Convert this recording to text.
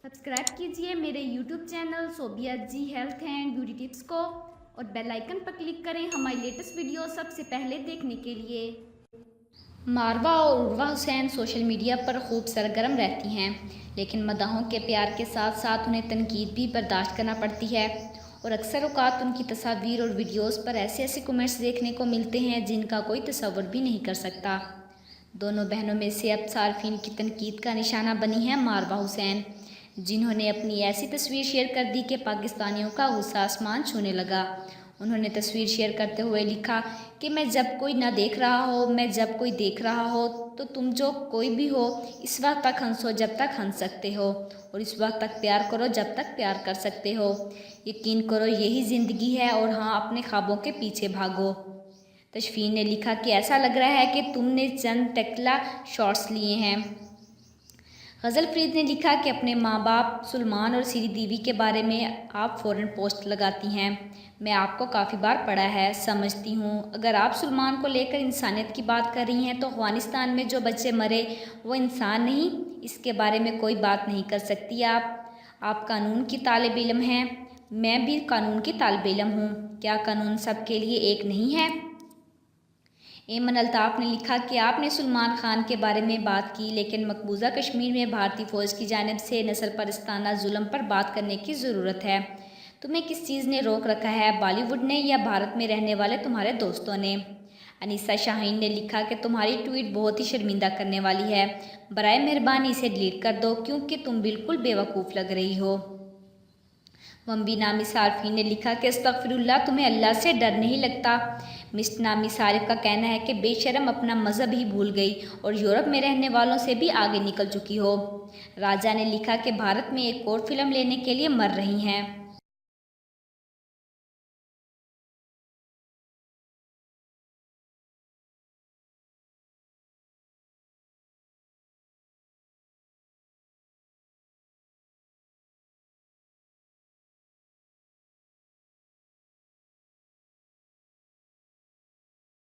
Subscribe कीजिए मेरे YouTube channel Sobia ji health and beauty tips को और बेल आइकन पर क्लिक करें हमारी लेटेस्ट वीडियो सबसे पहले देखने के लिए। मारवा और उर्वा हुसैन सोशल मीडिया पर खूब सरगर्म रहती हैं, लेकिन मदाहों के प्यार के साथ साथ उन्हें तनकीद भी बर्दाश्त करना पड़ती है और अक्सर औक़ात उनकी तस्वीर और वीडियोज़ पर ऐसे ऐसे कमेंट्स देखने को मिलते हैं जिनका कोई तसव्वुर भी नहीं कर सकता। दोनों बहनों में से अब सार्फिन की तनकीद का निशाना बनी है मारवा हुसैन, जिन्होंने अपनी ऐसी तस्वीर शेयर कर दी कि पाकिस्तानियों का गुस्सा आसमान छूने लगा। उन्होंने तस्वीर शेयर करते हुए लिखा कि मैं जब कोई देख रहा हो तो तुम जो कोई भी हो इस वक्त तक हंसो जब तक हंस सकते हो और इस वक्त तक प्यार करो जब तक प्यार कर सकते हो। यकीन करो यही ज़िंदगी है और हाँ, अपने ख्वाबों के पीछे भागो। तशफीन ने लिखा कि ऐसा लग रहा है कि तुमने चंद टेक्ला शॉट्स लिए हैं। गज़ल फरीद ने लिखा कि अपने माँ बाप सुलेमान और सीरी दीवी के बारे में आप फ़ौरन पोस्ट लगाती हैं। मैं आपको काफ़ी बार पढ़ा है, समझती हूँ। अगर आप सुलेमान को लेकर इंसानियत की बात कर रही हैं तो अफ़गानिस्तान में जो बच्चे मरे वो इंसान नहीं, इसके बारे में कोई बात नहीं कर सकती आप कानून की तालिब इल्म हैं, मैं भी कानून की तालिब इल्म हूँ। क्या कानून सब के लिए एक नहीं है? एमन अल्ताफ़ ने लिखा कि आपने सलमान ख़ान के बारे में बात की, लेकिन मकबूजा कश्मीर में भारतीय फ़ौज की जानिब से नस्ल परस्ताना जुल्म पर बात करने की ज़रूरत है। तुम्हें किस चीज़ ने रोक रखा है, बॉलीवुड ने या भारत में रहने वाले तुम्हारे दोस्तों ने? अनीसा शाहीन ने लिखा कि तुम्हारी ट्वीट बहुत ही शर्मिंदा करने वाली है, बराए मेहरबानी इसे डिलीट कर दो क्योंकि तुम बिल्कुल बेवकूफ़ लग रही हो। वम्बी नामी सार्फिन ने लिखा कि अस्तगफिरुल्लाह, तुम्हें अल्लाह से डर नहीं लगता? मिस्ट नामी सारिफ का कहना है कि बेशरम अपना मज़हब ही भूल गई और यूरोप में रहने वालों से भी आगे निकल चुकी हो। राजा ने लिखा कि भारत में एक और फिल्म लेने के लिए मर रही हैं।